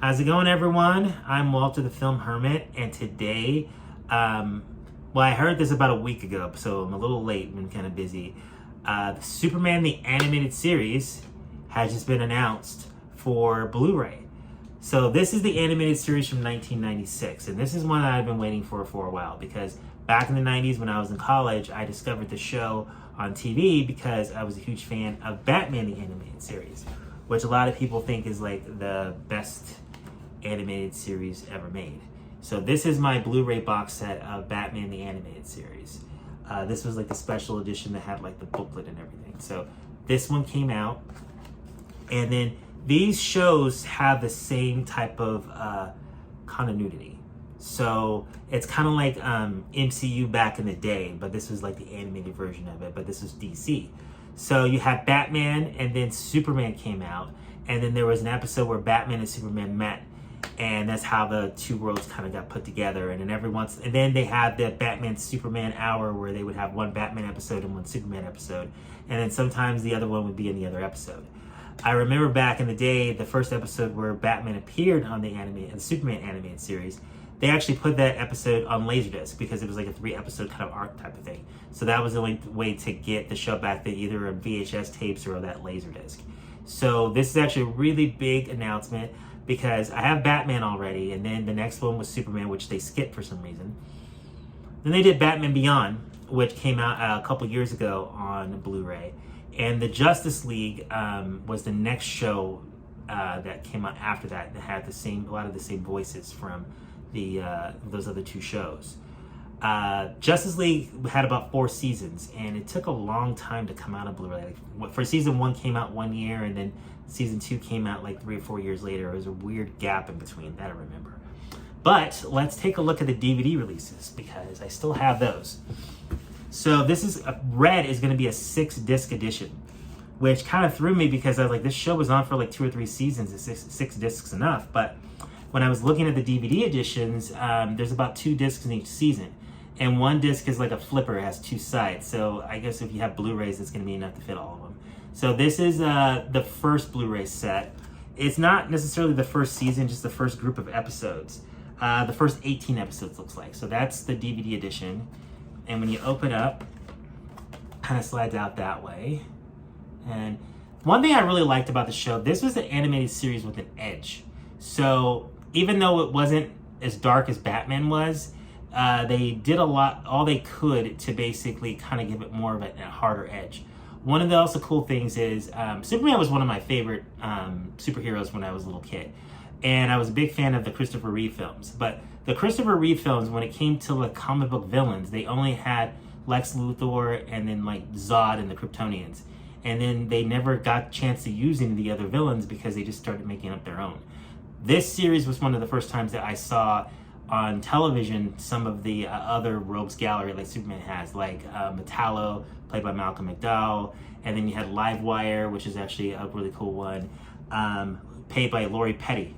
How's it going, everyone? I'm Walter the Film Hermit, and today, well, I heard this about a week ago, so I'm a little late, been kind of busy. The Superman the Animated Series has just been announced for Blu-ray. So this is the animated series from 1996, and this is one that I've been waiting for a while, because back in the 90s when I was in college, I discovered the show on TV because I was a huge fan of Batman the Animated Series, which a lot of people think is like the best animated series ever made. So this is my Blu-ray box set of Batman the Animated Series. This was like the special edition that had like the booklet and everything. So this one came out, and then these shows have the same type of continuity. So it's kind of like MCU back in the day, but this was like the animated version of it, but this is DC. So you have Batman, and then Superman came out, and then there was an episode where Batman and Superman met, and that's how the two worlds kind of got put together. And then they had the Batman Superman hour where they would have one Batman episode and one Superman episode, and then sometimes the other one would be in the other episode. I remember back in the day, the first episode where Batman appeared on the Superman animated series, they actually put that episode on Laserdisc because it was like a 3-episode kind of arc type of thing. So that was the only way to get the show back then, either on VHS tapes or that Laserdisc. So this is actually a really big announcement because I have Batman already, and then the next one was Superman, which they skipped for some reason. Then they did Batman Beyond, which came out a couple years ago on Blu-ray. And the Justice League was the next show that came out after that had a lot of the same voices from those other two shows. Justice League had about 4 seasons, and it took a long time to come out on Blu-ray. Like, for season 1 came out 1 year, and then season 2 came out like 3 or 4 years later. It was a weird gap in between that I remember. But let's take a look at the DVD releases because I still have those. So this is red is going to be a 6-disc edition, which kind of threw me because I was like, this show was on for like 2 or 3 seasons. Is 6 discs enough? But when I was looking at the DVD editions, there's about 2 discs in each season. And 1 disc is like a flipper, it has 2 sides. So I guess if you have Blu-rays, it's going to be enough to fit all of them. So this is the first Blu-ray set. It's not necessarily the first season, just the first group of episodes. The first 18 episodes looks like. So that's the DVD edition. And when you open up, kind of slides out that way. And one thing I really liked about the show, this was an animated series with an edge. So even though it wasn't as dark as Batman was, they did all they could to basically kind of give it more of a harder edge. One of the also cool things is Superman was one of my favorite superheroes when I was a little kid. And I was a big fan of the Christopher Reeve films. But the Christopher Reeve films, when it came to the comic book villains, they only had Lex Luthor and then like Zod and the Kryptonians. And then they never got a chance to use any of the other villains because they just started making up their own. This series was one of the first times that I saw on television some of the other rogues gallery like Superman has, like Metallo, played by Malcolm McDowell, and then you had Livewire, which is actually a really cool one, played by Lori Petty,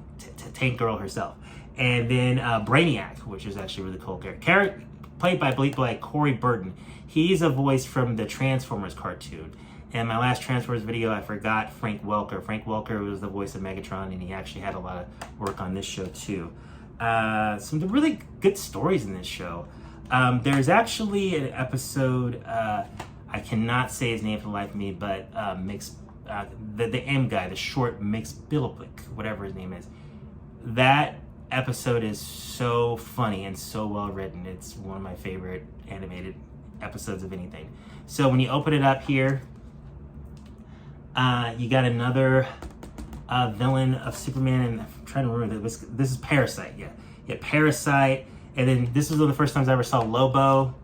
Tank Girl herself, and then Brainiac, which is actually a really cool character, played by, I believe, by Corey Burton. He's a voice from the Transformers cartoon. And my last Transformers video, I forgot Frank Welker. Frank Welker was the voice of Megatron, and he actually had a lot of work on this show too. Some really good stories in this show. There's actually an episode, I cannot say his name for the life of me, but the M guy, the short Mxyzptlk, whatever his name is. That episode is so funny and so well written. It's one of my favorite animated episodes of anything. So when you open it up here, you got another villain of Superman, and I'm trying to remember this is Parasite. Yeah, Parasite, and then this was one of the first times I ever saw Lobo,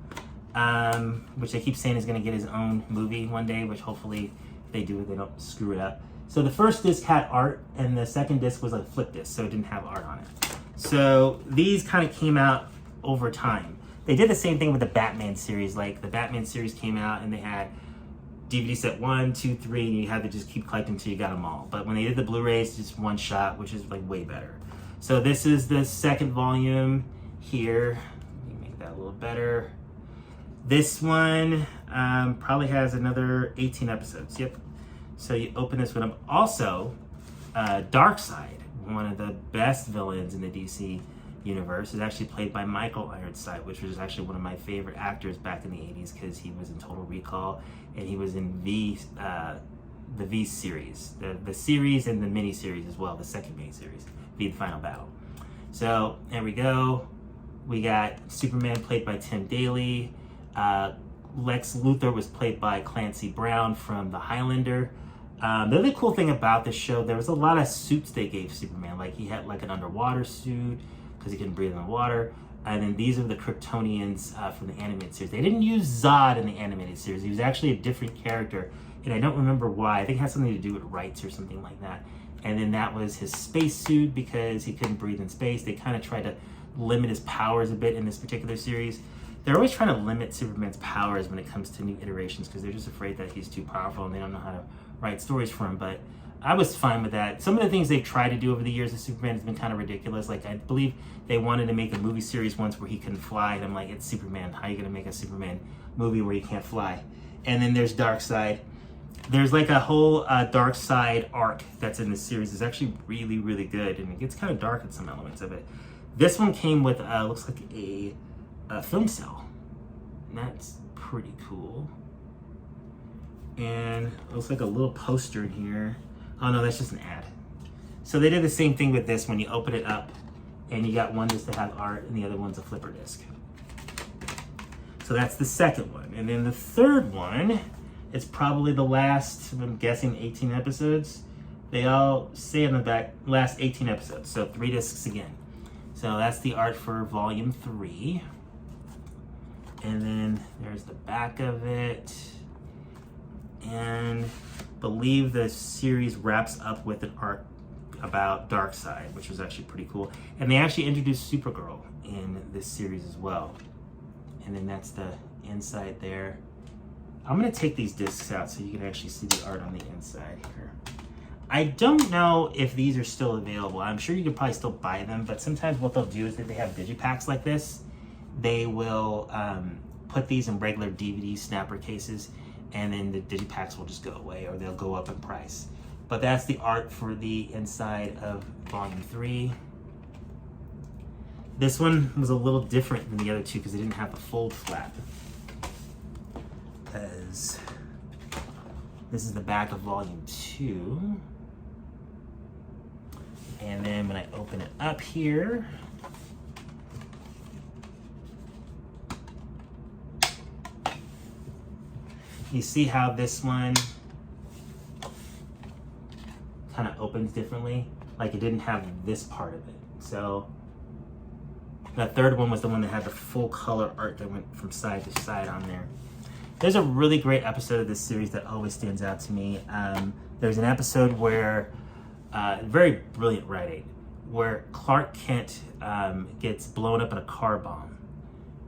which they keep saying is going to get his own movie one day, which hopefully if they do it, they don't screw it up. So the first disc had art, and the second disc was a flip disc, so it didn't have art on it. So these kind of came out over time. They did the same thing with the Batman series. Like the Batman series came out, and they had DVD set 1, 2, 3, and you had to just keep collecting until you got them all. But when they did the Blu-rays, just one shot, which is like way better. So this is the second volume here. Let me make that a little better. This one probably has another 18 episodes. Yep. So you open this one up. Also, Darkseid, one of the best villains in the DC universe, is actually played by Michael Ironside, which was actually one of my favorite actors back in the 80s because he was in Total Recall and he was in the V series, the series and the mini series as well, the second mini series, V: The Final Battle. So there we go. We got Superman played by Tim Daly. Lex Luthor was played by Clancy Brown from The Highlander. The other cool thing about this show, there was a lot of suits they gave Superman. Like he had like an underwater suit because he couldn't breathe in the water. And then these are the Kryptonians from the animated series. They didn't use Zod in the animated series. He was actually a different character. And I don't remember why. I think it has something to do with rights or something like that. And then that was his space suit because he couldn't breathe in space. They kind of tried to limit his powers a bit in this particular series. They're always trying to limit Superman's powers when it comes to new iterations because they're just afraid that he's too powerful and they don't know how to write stories for him. But I was fine with that. Some of the things they've tried to do over the years with Superman has been kind of ridiculous. Like I believe they wanted to make a movie series once where he couldn't fly. And I'm like, it's Superman. How are you going to make a Superman movie where he can't fly? And then there's Darkseid. There's like a whole Darkseid arc that's in this series. It's actually really, really good. And it gets kind of dark in some elements of it. This one came with, looks like a film cell. And that's pretty cool. And it looks like a little poster in here. Oh no, that's just an ad. So they did the same thing with this when you open it up and you got one just to have art and the other one's a flipper disc. So that's the second one. And then the third one is probably the last, I'm guessing 18 episodes. They all say on the back, last 18 episodes. So 3 discs again. So that's the art for volume 3. And then there's the back of it. And I believe the series wraps up with an arc about Darkseid, which was actually pretty cool. And they actually introduced Supergirl in this series as well. And then that's the inside there. I'm gonna take these discs out so you can actually see the art on the inside here. I don't know if these are still available. I'm sure you could probably still buy them, but sometimes what they'll do is that they have digipacks like this. They will put these in regular DVD snapper cases and then the digipacks will just go away or they'll go up in price. But that's the art for the inside of volume 3. This one was a little different than the other two because they didn't have the fold flap. Because this is the back of volume 2. And then when I open it up here, you see how this one kind of opens differently? Like it didn't have this part of it. So that third one was the one that had the full color art that went from side to side on there. There's a really great episode of this series that always stands out to me. There's an episode where, very brilliant writing, where Clark Kent gets blown up in a car bomb.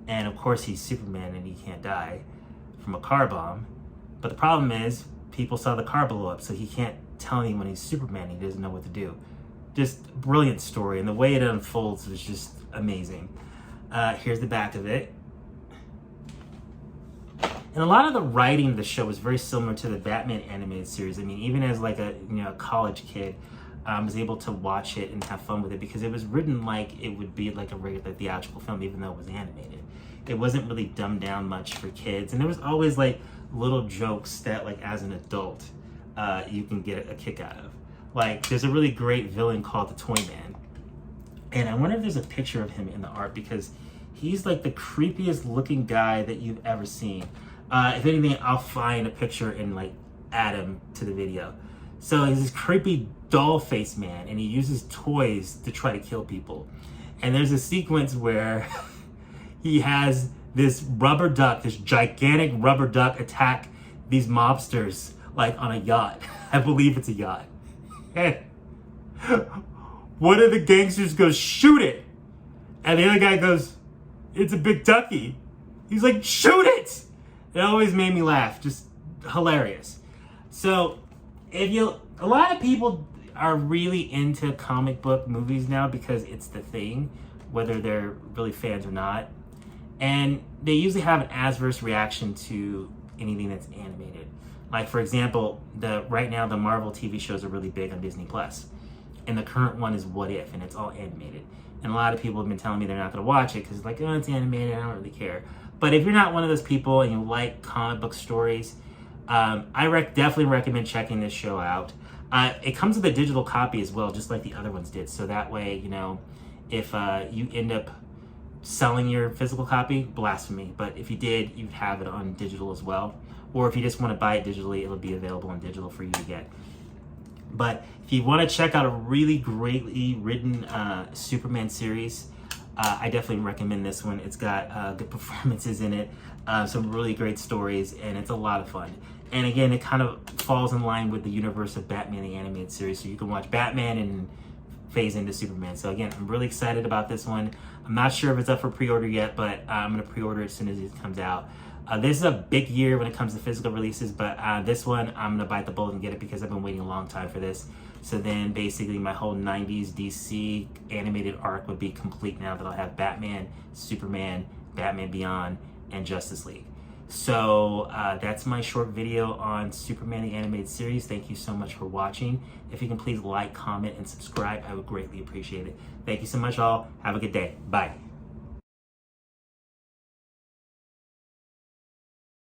And of course he's Superman and he can't die from a car bomb. But the problem is people saw the car blow up, so he can't tell anyone he's Superman. He doesn't know what to do. Just a brilliant story, and the way it unfolds is just amazing. Here's the back of it. And a lot of the writing of the show was very similar to the Batman animated series. I mean, even as like a college kid, I was able to watch it and have fun with it because it was written like it would be like a regular theatrical film, even though it was animated. It wasn't really dumbed down much for kids, and there was always like little jokes that like as an adult you can get a kick out of. Like there's a really great villain called the Toy Man, and I wonder if there's a picture of him in the art because he's like the creepiest looking guy that you've ever seen. If anything, I'll find a picture and like add him to the video. So he's this creepy doll-faced man, and he uses toys to try to kill people. And there's a sequence where he has this rubber duck, this gigantic rubber duck, attack these mobsters like on a yacht. I believe it's a yacht. And one of the gangsters goes, "Shoot it!" And the other guy goes, "It's a big ducky." He's like, "Shoot it!" It always made me laugh, just hilarious. So a lot of people are really into comic book movies now because it's the thing, whether they're really fans or not. And they usually have an adverse reaction to anything that's animated. Like for example, right now the Marvel TV shows are really big on Disney Plus. and the current one is What If, and it's all animated. And a lot of people have been telling me they're not going to watch it because it's like, oh, it's animated, I don't really care. But if you're not one of those people and you like comic book stories, I definitely recommend checking this show out. It comes with a digital copy as well, just like the other ones did. So that way, you know, if you end up selling your physical copy, blasphemy. But if you did, you'd have it on digital as well. Or if you just want to buy it digitally, it'll be available on digital for you to get. But if you want to check out a really greatly written Superman series, I definitely recommend this one. It's got good performances in it, some really great stories, and it's a lot of fun. And again, it kind of falls in line with the universe of Batman the Animated Series, so you can watch Batman and phase into Superman. So again, I'm really excited about this one. I'm not sure if it's up for pre-order yet, but I'm going to pre-order it as soon as it comes out. This is a big year when it comes to physical releases, but this one, I'm going to bite the bullet and get it because I've been waiting a long time for this. So then basically my whole 90s DC animated arc would be complete now that I'll have Batman, Superman, Batman Beyond, and Justice League. So that's my short video on Superman the Animated Series. Thank you so much for watching. If you can please like, comment, and subscribe, I would greatly appreciate it. Thank you so much all. Have a good day. Bye.